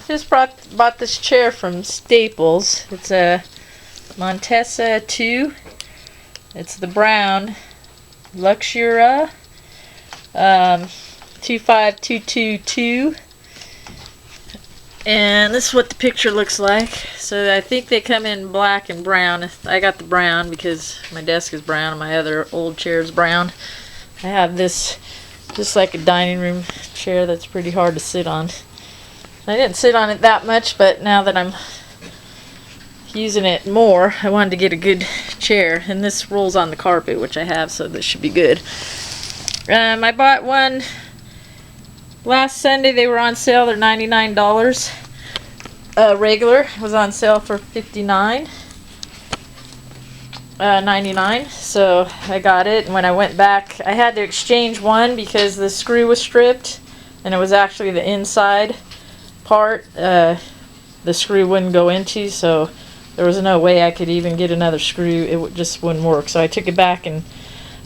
just bought this chair from Staples. It's a Montessa 2. It's the brown Luxura 25222. And this is what the picture looks like. So I think they come in black and brown. I got the brown because my desk is brown and my other old chair is brown. I have this just like a dining room chair that's pretty hard to sit on. I didn't sit on it that much, but now that I'm using it more, I wanted to get a good chair. And this rolls on the carpet, which I have, so this should be good. I bought one last Sunday. They were on sale. They're $99. Regular was on sale for $59.99. So I got it, and when I went back, I had to exchange one because the screw was stripped, and it was actually the inside part the screw wouldn't go into, so there was no way I could even get another screw. It just wouldn't work. So I took it back, and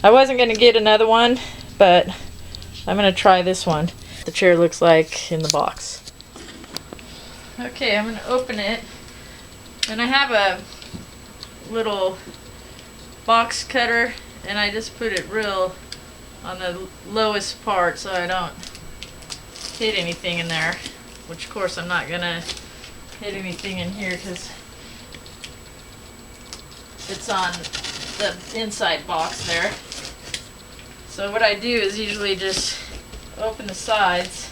I wasn't going to get another one, but I'm going to try this one. The chair looks like in the box. Okay, I'm going to open it, and I have a little box cutter, and I just put it real on the lowest part so I don't hit anything in there, which of course I'm not going to hit anything in here because it's on the inside box there. So what I do is usually just open the sides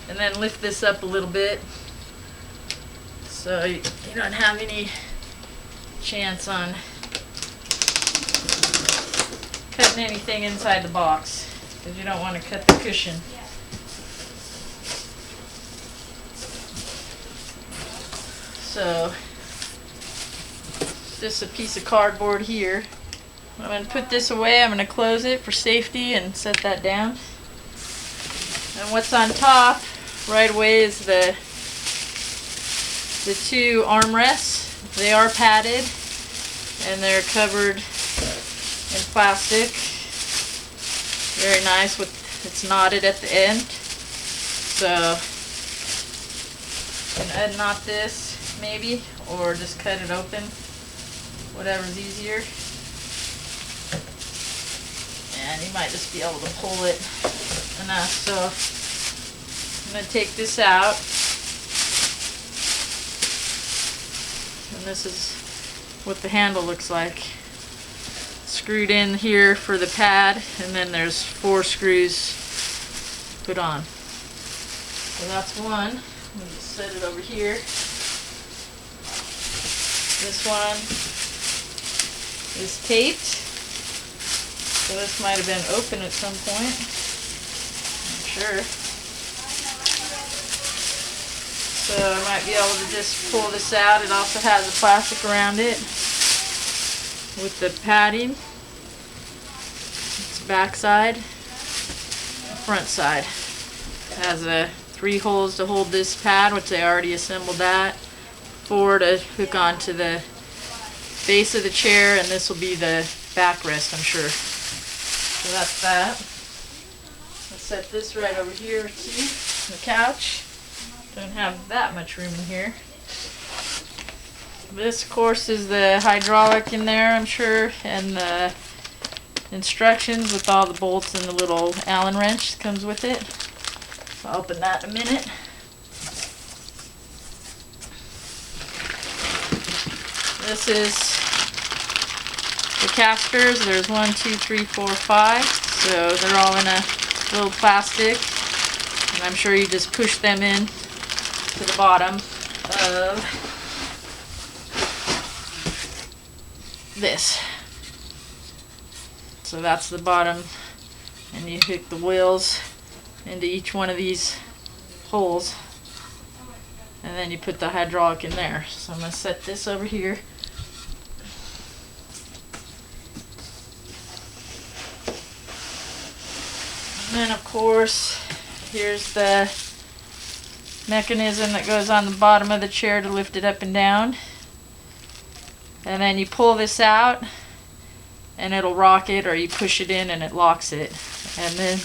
and then lift this up a little bit so you don't have any chance on cutting anything inside the box, because you don't want to cut the cushion. So just a piece of cardboard here. I'm going to put this away. I'm going to close it for safety and set that down. And what's on top right away is the two armrests. They are padded and they're covered in plastic. Very nice. It's knotted at the end. So you can unknot this maybe, or just cut it open, whatever's easier. And you might just be able to pull it enough. So I'm going to take this out, and this is what the handle looks like. Screwed in here for the pad, and then there's 4 screws put on. So that's one. Let me just set it over here. This one is taped. So this might have been open at some point. I'm sure. So I might be able to just pull this out. It also has a plastic around it with the padding. It's back side, front side. It has 3 holes to hold this pad, which they already assembled that. 4 to hook onto the base of the chair, and this will be the backrest, I'm sure. So that's that. I'll set this right over here too, the couch. Don't have that much room in here. This, of course, is the hydraulic in there, I'm sure, and the instructions with all the bolts and the little Allen wrench that comes with it. So I'll open that in a minute. This is the casters. There's 1, 2, 3, 4, 5. So they're all in a little plastic, and I'm sure you just push them in to the bottom of this. So that's the bottom, and you hook the wheels into each one of these holes, and then you put the hydraulic in there. So I'm going to set this over here. And then, of course, here's the mechanism that goes on the bottom of the chair to lift it up and down. And then you pull this out and it'll rock it, or you push it in and it locks it. And then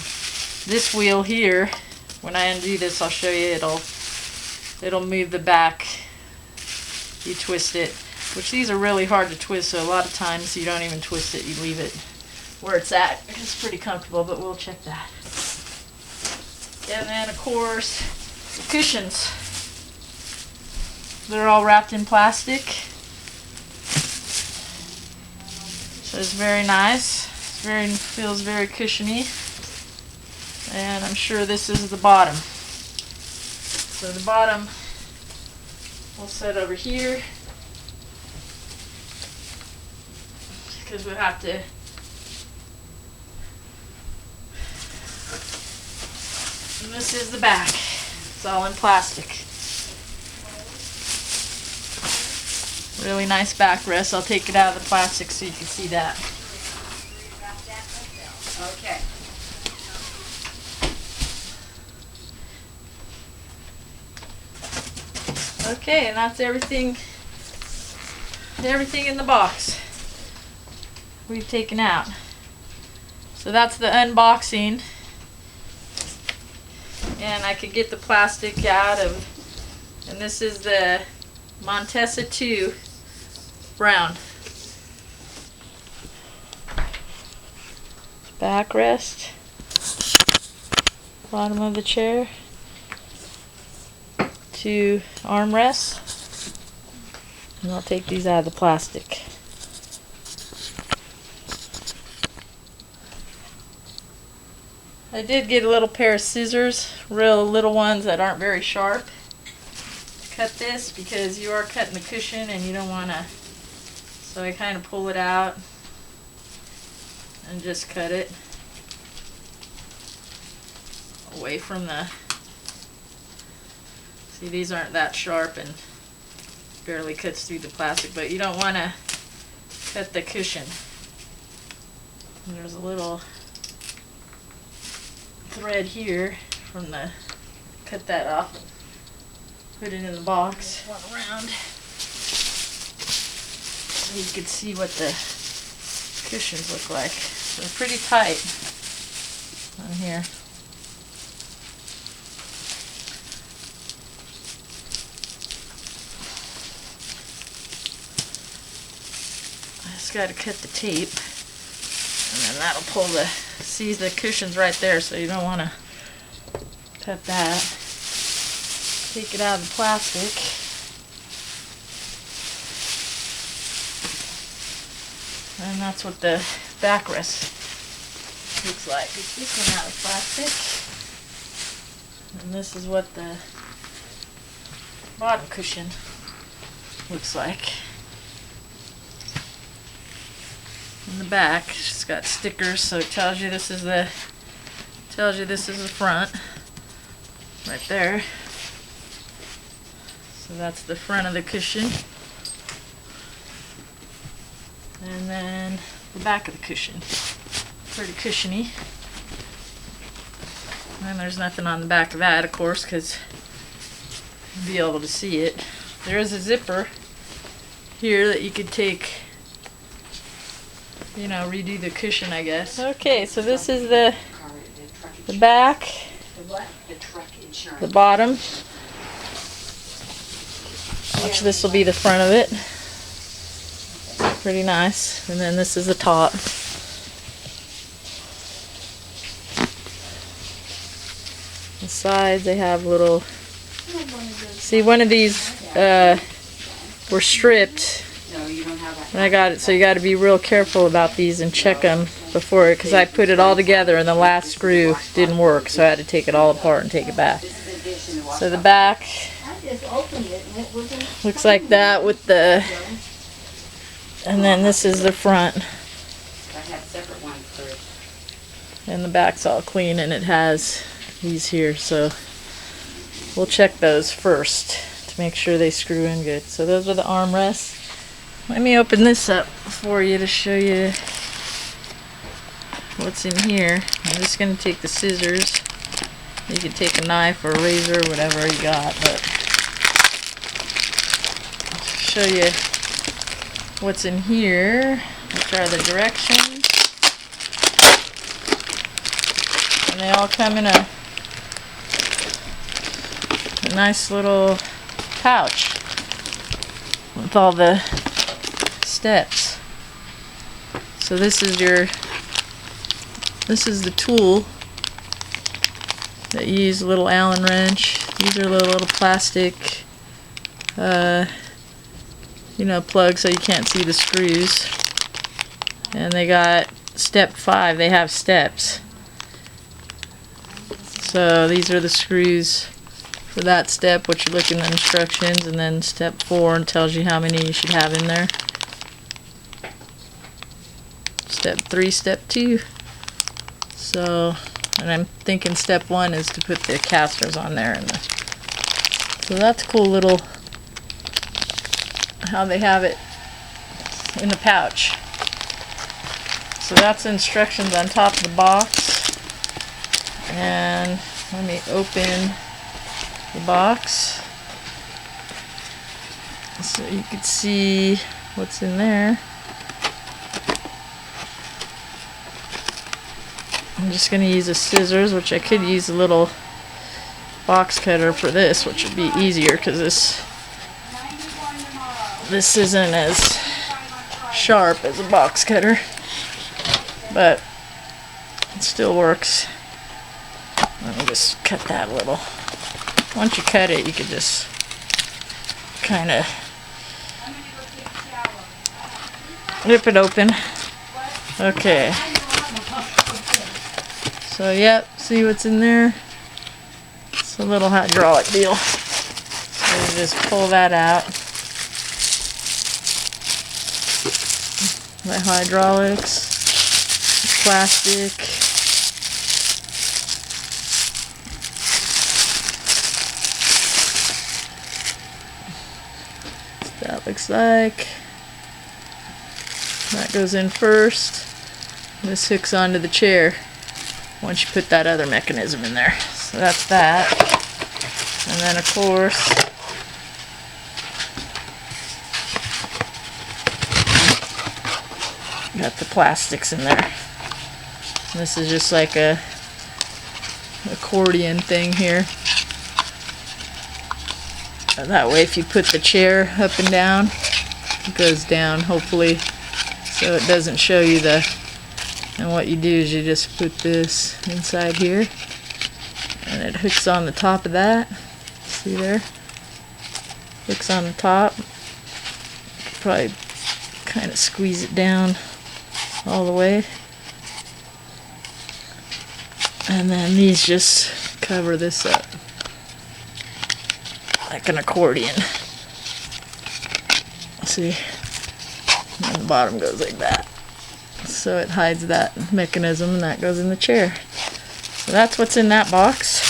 this wheel here, when I undo this, I'll show you, it'll it'll move the back. You twist it, which these are really hard to twist, so a lot of times you don't even twist it, you leave it where it's at. It's pretty comfortable, but we'll check that. And then of course, the cushions. They're all wrapped in plastic. So it's very nice. Feels very cushiony. And I'm sure this is the bottom. So the bottom we'll set over here, because we'll have to and this is the back. It's all in plastic. Really nice backrest. I'll take it out of the plastic so you can see that. Okay. Okay, and that's everything in the box we've taken out. So that's the unboxing. And I could get the plastic out of, and this is the Montessa 2 brown. Backrest, bottom of the chair, 2 armrests, and I'll take these out of the plastic. I did get a little pair of scissors, real little ones that aren't very sharp, to cut this, because you are cutting the cushion and you don't want to, so I kind of pull it out and just cut it away from the, see, these aren't that sharp and barely cuts through the plastic, but you don't want to cut the cushion. And there's a little thread here from the, cut that off and put it in the box. One around so you can see what the cushions look like. They're pretty tight on here. I just got to cut the tape, and then that'll pull the, see the cushions right there, so you don't want to cut that. Take it out of the plastic. And that's what the backrest looks like. Get this one out of plastic. And this is what the bottom cushion looks like. In the back, it's got stickers, so it tells you this is the front right there. So that's the front of the cushion. And then the back of the cushion. Pretty cushiony. And there's nothing on the back of that, of course, because you'll be able to see it. There is a zipper here that you could take, you know, redo the cushion, I guess. Okay, so this is the back, the bottom, which this will be the front of it. Pretty nice. And then this is the top. The sides, they have little, see, one of these were stripped when I got it, so you got to be real careful about these and check them before, because I put it all together and the last screw didn't work, so I had to take it all apart and take it back. So the back looks like that with the, and then this is the front. And the back's all clean, and it has these here, so we'll check those first to make sure they screw in good. So those are the armrests. Let me open this up for you to show you what's in here. I'm just going to take the scissors. You can take a knife or a razor, whatever you got, but I'll show you what's in here, which are the directions. And they all come in a a nice little pouch with all the steps. So this is the tool that you use, a little Allen wrench. These are little plastic plugs so you can't see the screws. And they got step 5, they have steps. So these are the screws for that step, which you look in the instructions, and then step 4 and tells you how many you should have in there. Step 3, step 2. So, and I'm thinking step 1 is to put the casters on there. So that's a cool little, how they have it in the pouch. So that's instructions on top of the box. And let me open the box so you can see what's in there. I'm just going to use a scissors, which I could use a little box cutter for this, which would be easier because this isn't as sharp as a box cutter, but it still works. Let me just cut that a little. Once you cut it, you can just kind of rip it open. Okay. So yep, see what's in there? It's a little hydraulic deal. So you just pull that out. The hydraulics, plastic. That looks like. That goes in first. This hooks onto the chair once you put that other mechanism in there. So that's that. And then of course, got the plastics in there. This is just like a accordion thing here. That way if you put the chair up and down, it goes down hopefully so it doesn't show you the, and what you do is you just put this inside here and it hooks on the top of that. See there? Hooks on the top. Probably kind of squeeze it down all the way. And then these just cover this up like an accordion. See? And the bottom goes like that. So it hides that mechanism and that goes in the chair. So that's what's in that box.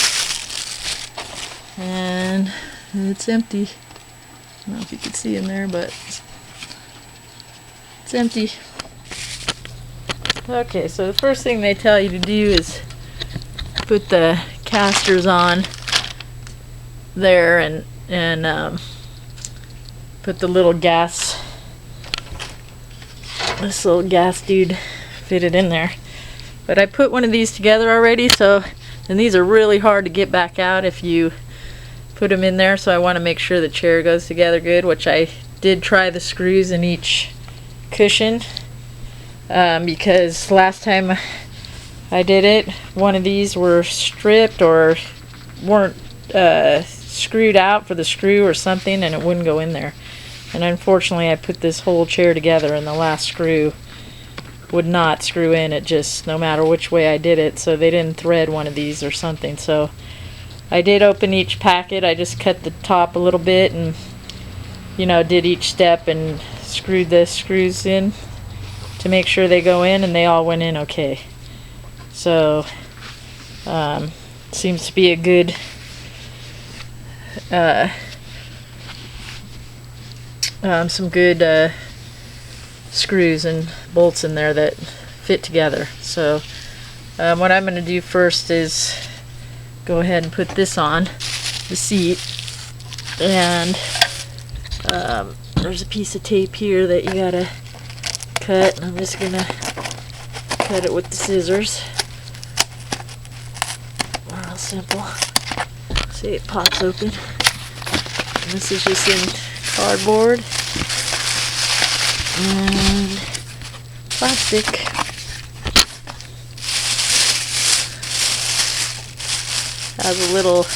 And it's empty. I don't know if you can see in there, but it's empty. Okay, so the first thing they tell you to do is put the casters on there and put the little gas, this little gas dude fitted in there. But I put one of these together already, so, and these are really hard to get back out if you put them in there, so I want to make sure the chair goes together good, which I did try the screws in each cushion because last time I did it, one of these were stripped or weren't screwed out for the screw or something, and it wouldn't go in there. And unfortunately I put this whole chair together and the last screw would not screw in. It just, no matter which way I did it, so they didn't thread one of these or something. So I did open each packet. I just cut the top a little bit and did each step and screwed the screws in to make sure they go in, and they all went in okay. So seems to be a good some good screws and bolts in there that fit together. So what I'm going to do first is go ahead and put this on the seat, and there's a piece of tape here that you gotta cut, and I'm just gonna cut it with the scissors. Real simple. See, it pops open. And this is just in cardboard and plastic. Has a little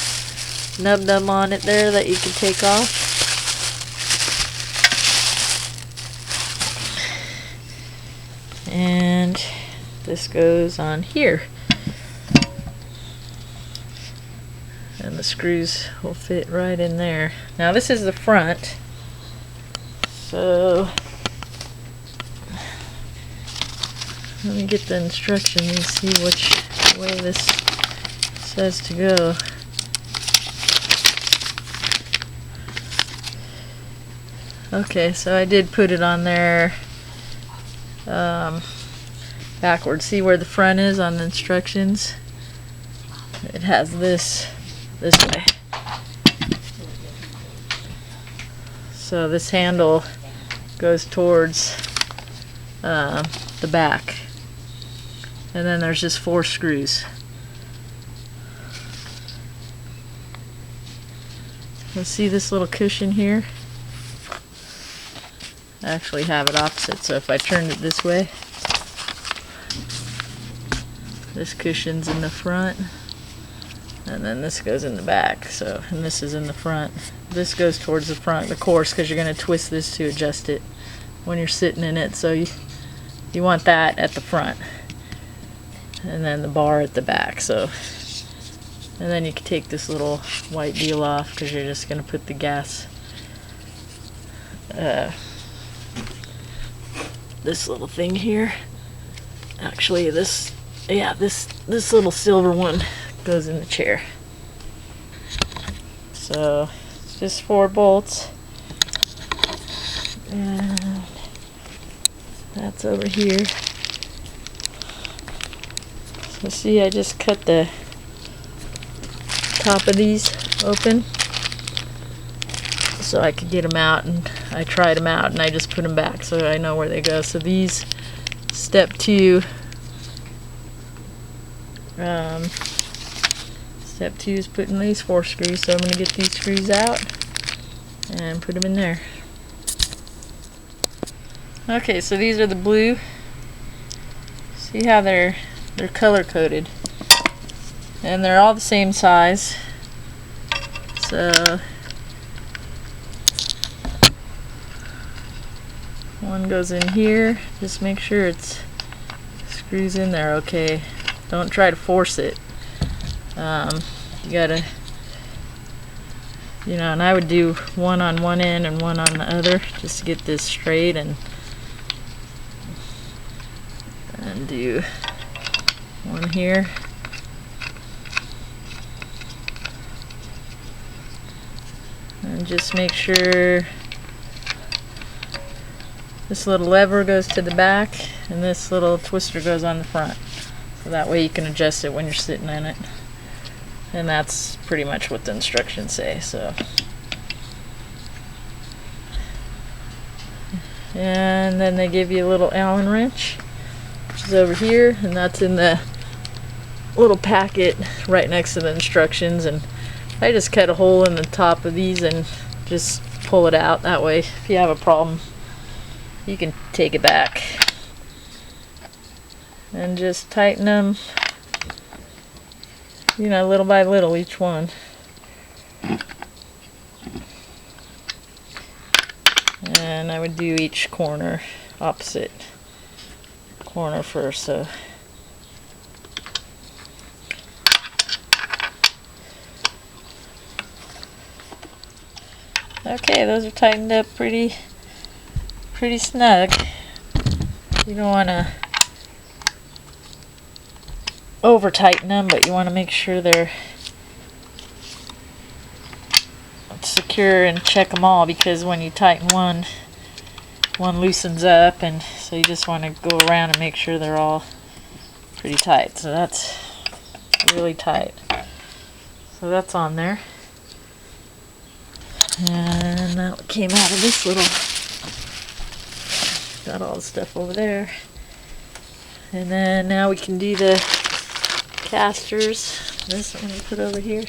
nub on it there that you can take off. And this goes on here. And the screws will fit right in there. Now this is the front. So let me get the instructions and see which way this says to go. Okay, so I did put it on there backwards. See where the front is on the instructions? It has this way. So this handle goes towards the back. And then there's just 4 screws. Let's see this little cushion here. I actually have it opposite, so if I turned it this way, this cushion's in the front, and then this goes in the back. So, and this is in the front. This goes towards the front, the course, because you're going to twist this to adjust it when you're sitting in it. So you want that at the front, and then the bar at the back. So, and then you can take this little white deal off because you're just going to put the gas. This little thing here. Actually, this little silver one goes in the chair. So just 4 bolts, and that's over here. So see, I just cut the top of these open so I could get them out, and I tried them out and I just put them back so I know where they go. So these, step 2 is putting these 4 screws, so I'm going to get these screws out and put them in there. Okay, so these are the blue. See how they're color coded, and they're all the same size. So one goes in here. Just make sure it's screws in there okay. Don't try to force it. You gotta, and I would do one on one end and one on the other just to get this straight, and do one here. And just make sure this little lever goes to the back and this little twister goes on the front. So that way you can adjust it when you're sitting in it. And that's pretty much what the instructions say. So, and then they give you a little Allen wrench, which is over here, and that's in the little packet right next to the instructions. And I just cut a hole in the top of these and just pull it out. That way, if you have a problem, you can take it back and just tighten them, little by little, each one. And I would do each corner, opposite corner first. So okay, those are tightened up pretty snug. You don't want to over tighten them, but you want to make sure they're secure and check them all, because when you tighten one loosens up, and so you just want to go around and make sure they're all pretty tight. So that's really tight. So that's on there. And that came out of this little, got all the stuff over there. And then now we can do the casters. This I'm going to put over here.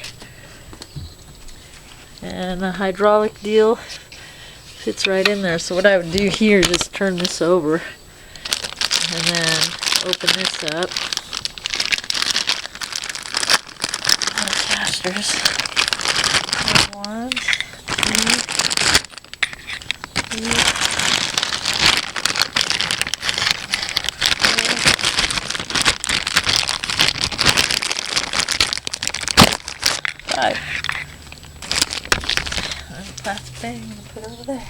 And the hydraulic deal fits right in there. So what I would do here is just turn this over and then open this up. Casters. 1, 2, 3, 5. And the plastic bag I'm going to put over there.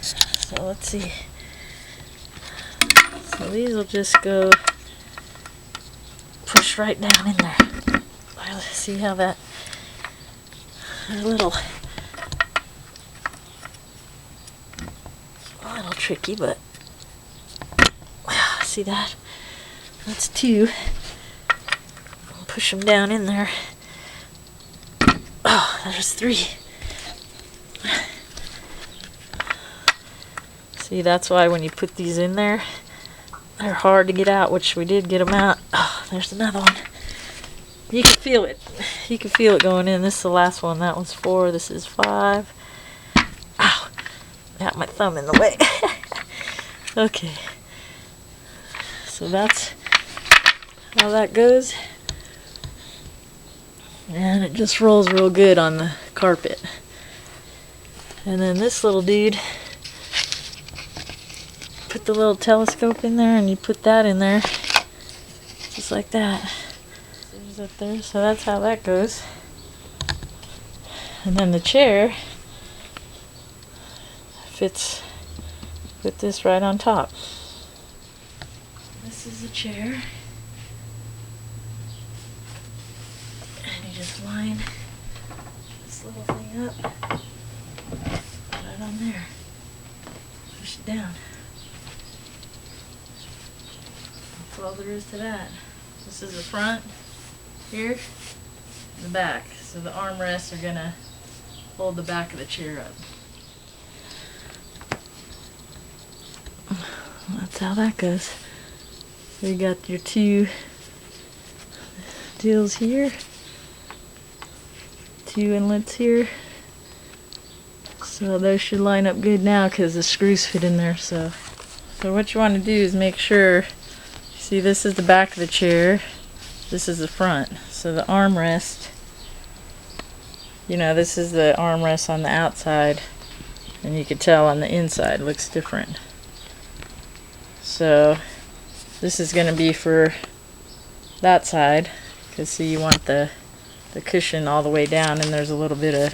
So let's see. So these will just go push right down in there. See how that a little tricky, but see that? That's 2. Push them down in there. Oh, there's 3. See, that's why when you put these in there, they're hard to get out, which we did get them out. Oh, there's another one. You can feel it. You can feel it going in. This is the last one. That one's 4. This is 5. Ow! Got my thumb in the way. Okay. So that's how that goes. And it just rolls real good on the carpet. And then this little dude, put the little telescope in there and you put that in there. Just like that. Up there, so that's how that goes. And then the chair fits with this right on top. This is the chair, and you just line this little thing up right on there, push it down. That's all there is to that. This is the front here, the back. So the armrests are gonna hold the back of the chair up. That's how that goes. So you got your 2 deals here, 2 inlets here. So those should line up good now because the screws fit in there. So what you want to do is make sure, see, this is the back of the chair. This is the front. So the armrest, you know, this is the armrest on the outside, and you can tell on the inside looks different. So this is going to be for that side, because see, you want the cushion all the way down, and there's a little bit of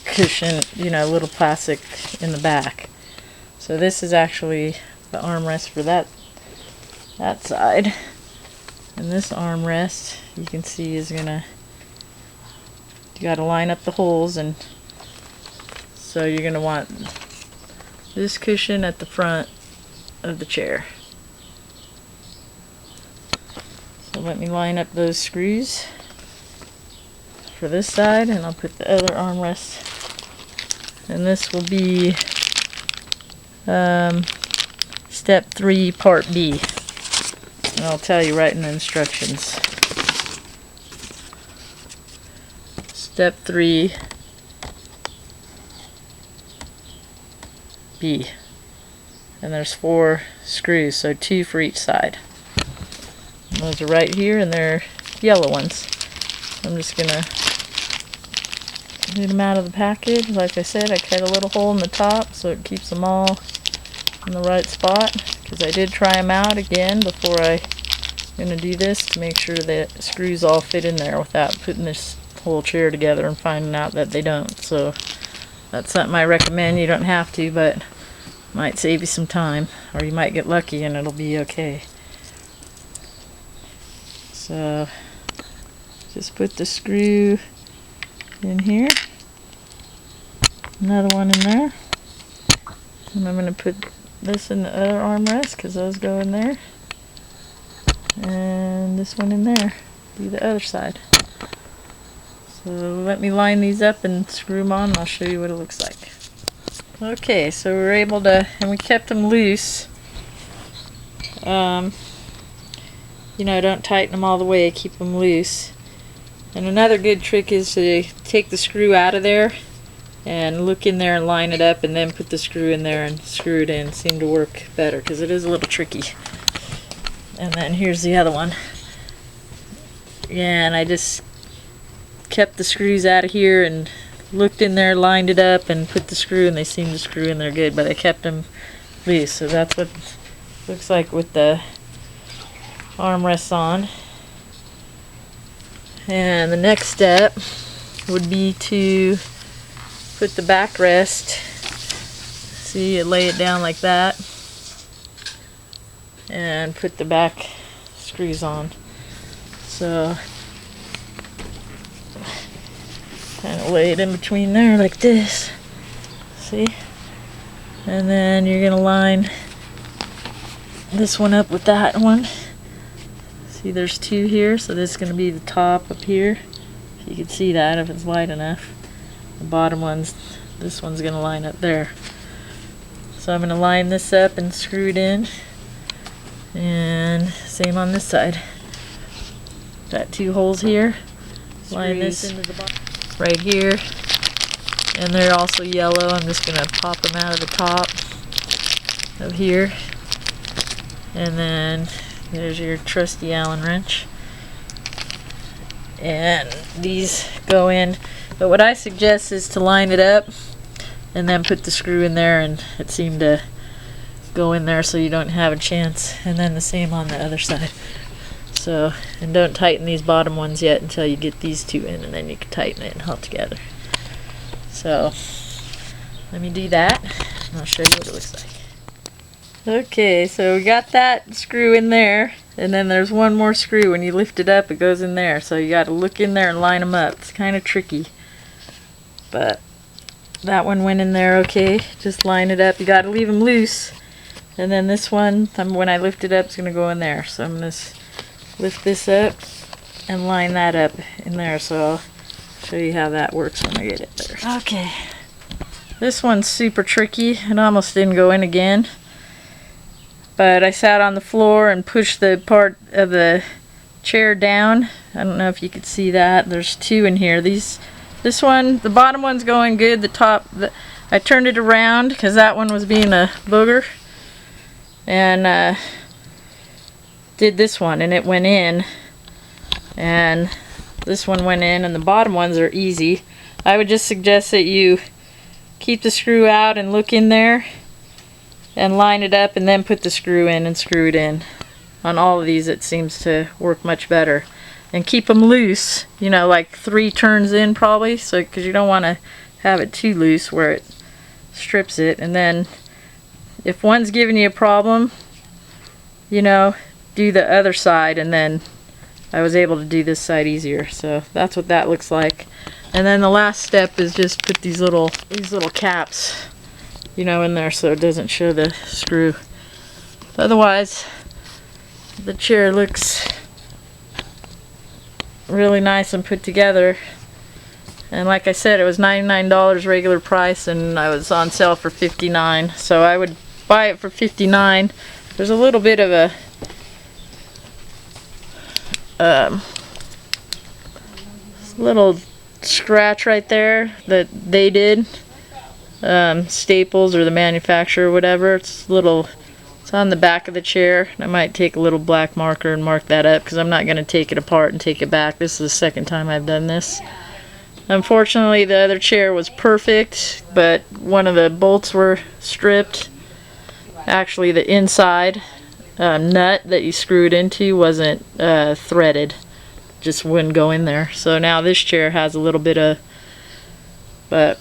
cushion, you know, little plastic in the back. So this is actually the armrest for that side, and this armrest you can see is gonna, you got to line up the holes, and so you're gonna want this cushion at the front of the chair. So let me line up those screws for this side, and I'll put the other armrest, and this will be step 3 part B. And I'll tell you right in the instructions. Step 3 B. And there's 4 screws, so 2 for each side. And those are right here, and they're yellow ones. I'm just gonna get them out of the package. Like I said, I cut a little hole in the top so it keeps them all in the right spot, because I did try them out again before I'm going to do this to make sure that screws all fit in there without putting this whole chair together and finding out that they don't. So that's something I recommend. You don't have to, but might save you some time, or you might get lucky and it'll be okay. So just put the screw in here, another one in there, and I'm going to put this in the other armrest because those go in there, and this one in there, do the other side. So let me line these up and screw them on, and I'll show you what it looks like. Okay, so we're able to, and we kept them loose. You know, don't tighten them all the way, keep them loose. And another good trick is to take the screw out of there and look in there and line it up, and then put the screw in there and screw it in. Seem to work better because it is a little tricky. And then here's the other one. Yeah, and I just kept the screws out of here and looked in there, lined it up, and put the screw, and they seem to screw in there good, but I kept them loose. So that's what it looks like with the armrests on. And the next step would be to put the backrest. See, you lay it down like that and put the back screws on. So kind of lay it in between there like this. See? And then you're gonna line this one up with that one. See, there's two here, so this is going to be the top up here. If you can see that, if it's wide enough. The bottom one's, this one's going to line up there. So I'm going to line this up and screw it in. And same on this side. Got two holes here. Line this into the bottom right here. And they're also yellow. I'm just going to pop them out of the top of here. And then there's your trusty Allen wrench. And these go in. But what I suggest is to line it up and then put the screw in there, and it seemed to go in there so you don't have a chance. And then the same on the other side. So, and don't tighten these bottom ones yet until you get these two in, and then you can tighten it all together. So, let me do that, and I'll show you what it looks like. Okay, so we got that screw in there, and then there's one more screw. When you lift it up, it goes in there. So you got to look in there and line them up. It's kind of tricky, but that one went in there okay. Just line it up. You got to leave them loose. And then this one, when I lift it up, it's going to go in there. So I'm going to lift this up and line that up in there. So I'll show you how that works when I get it there. Okay, this one's super tricky. It almost didn't go in again. But I sat on the floor and pushed the part of the chair down. I don't know if you could see that. There's two in here. This one, the bottom one's going good. The top, I turned it around because that one was being a booger. And did this one, and it went in. And this one went in, and the bottom ones are easy. I would just suggest that you keep the screw out and look in there and line it up, and then put the screw in and screw it in. On all of these it seems to work much better. And keep them loose, you know, like 3 turns in probably, so because you don't want to have it too loose where it strips it. And then if one's giving you a problem, you know, do the other side, and then I was able to do this side easier. So that's what that looks like. And then the last step is just put these little caps, you know, in there so it doesn't show the screw. Otherwise, the chair looks really nice and put together. And like I said, it was $99 regular price, and I was on sale for $59. So I would buy it for $59. There's a little bit of a little scratch right there that they did. Staples or the manufacturer or whatever. It's on the back of the chair. I might take a little black marker and mark that up because I'm not going to take it apart and take it back. This is the second time I've done this. Unfortunately, the other chair was perfect, but one of the bolts were stripped. Actually, the inside nut that you screwed into wasn't threaded. Just wouldn't go in there. So now this chair has a little bit of, but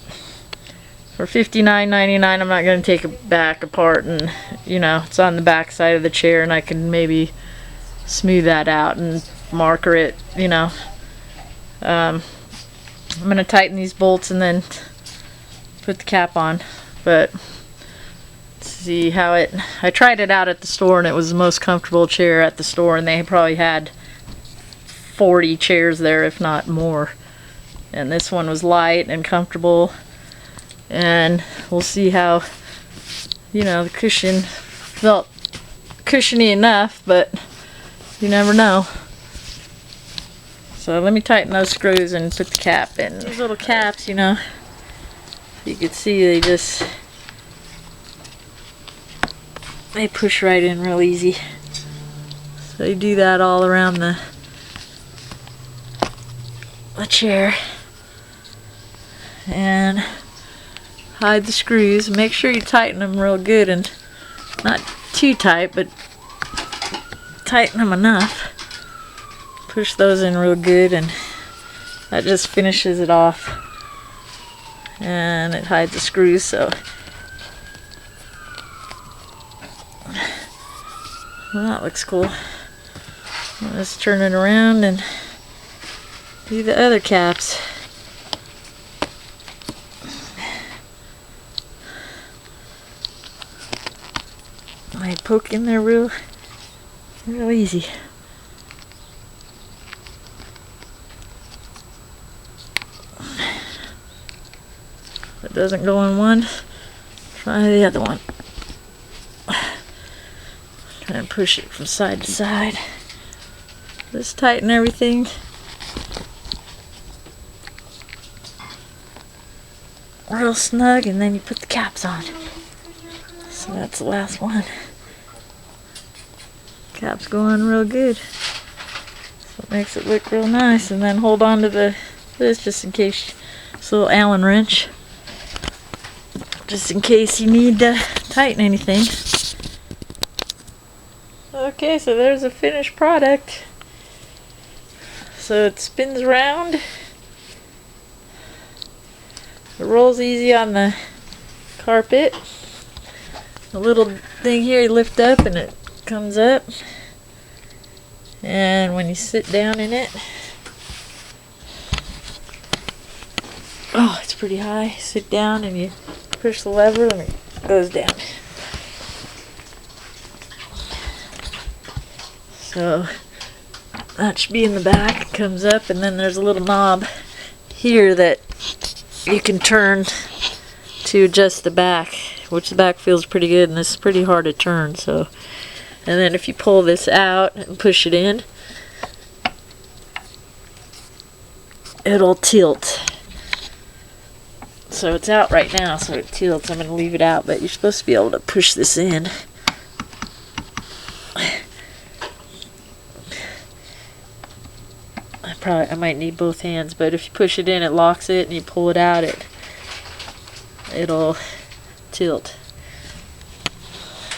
for $59.99, I'm not going to take it back apart, and you know, it's on the back side of the chair, and I can maybe smooth that out and marker it, you know. I'm going to tighten these bolts and then put the cap on. But see how I tried it out at the store, and it was the most comfortable chair at the store, and they probably had 40 chairs there, if not more. And this one was light and comfortable. And we'll see how, you know, the cushion felt cushiony enough, but you never know. So let me tighten those screws and put the cap in. These little caps, you know, you can see they push right in real easy. So you do that all around the chair. And hide the screws. Make sure you tighten them real good, and not too tight, but tighten them enough. Push those in real good, and that just finishes it off. And it hides the screws, so well, that looks cool. Let's turn it around and do the other caps. I poke in there real easy. If it doesn't go in one, try the other one. Try and push it from side to side. Just tighten everything. Real snug, and then you put the caps on. So that's the last one. Cap's going real good. So it makes it look real nice. And then hold on to this just in case. This little Allen wrench. Just in case you need to tighten anything. Okay, so there's a finished product. So it spins around. It rolls easy on the carpet. The little thing here you lift up and it comes up. And when you sit down in it, oh, it's pretty high. Sit down and you push the lever and it goes down. So that should be in the back. It comes up, and then there's a little knob here that you can turn to adjust the back, which the back feels pretty good, and this is pretty hard to turn. So, and then if you pull this out and push it in, it'll tilt. So it's out right now, so it tilts. I'm going to leave it out, but you're supposed to be able to push this in. I might need both hands, but if you push it in, it locks it, and you pull it out, it'll tilt.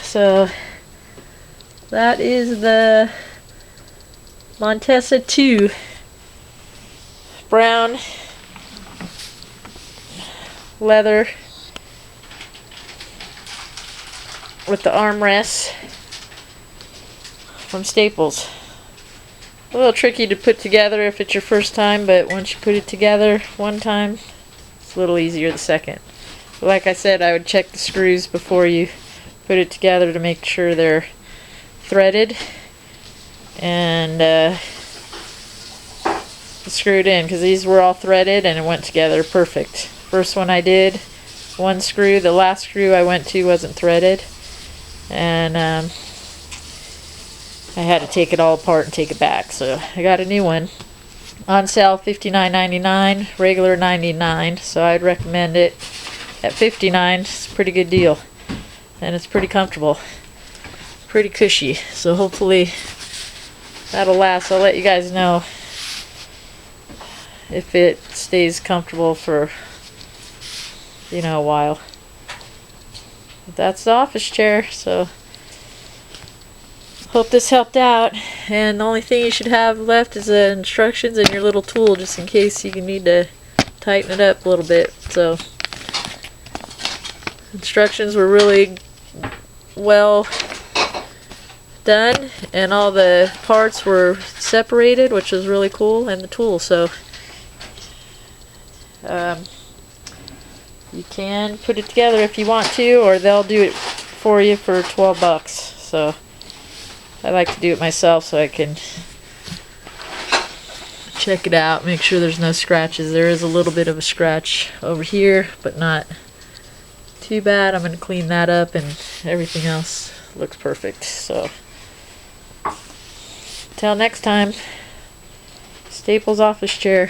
So that is the Montessa 2 brown leather with the armrests from Staples. A little tricky to put together if it's your first time, but once you put it together one time, it's a little easier the second. But like I said, I would check the screws before you put it together to make sure they're threaded and screwed in, because these were all threaded and it went together perfect. First one I did, one screw, the last screw I went to wasn't threaded, and I had to take it all apart and take it back, so I got a new one. On sale $59.99, regular $99, so I'd recommend it. At $59, it's a pretty good deal, and it's pretty comfortable, pretty cushy, so hopefully that'll last. I'll let you guys know if it stays comfortable for, you know, a while. But that's the office chair, so hope this helped out. And the only thing you should have left is the instructions and your little tool, just in case you need to tighten it up a little bit. So instructions were really well done, and all the parts were separated, which was really cool, and the tool. So you can put it together if you want to, or they'll do it for you for $12. So I like to do it myself so I can check it out, make sure there's no scratches. There is a little bit of a scratch over here, but not too bad. I'm going to clean that up, and everything else looks perfect. So till next time, stay Staples office chair.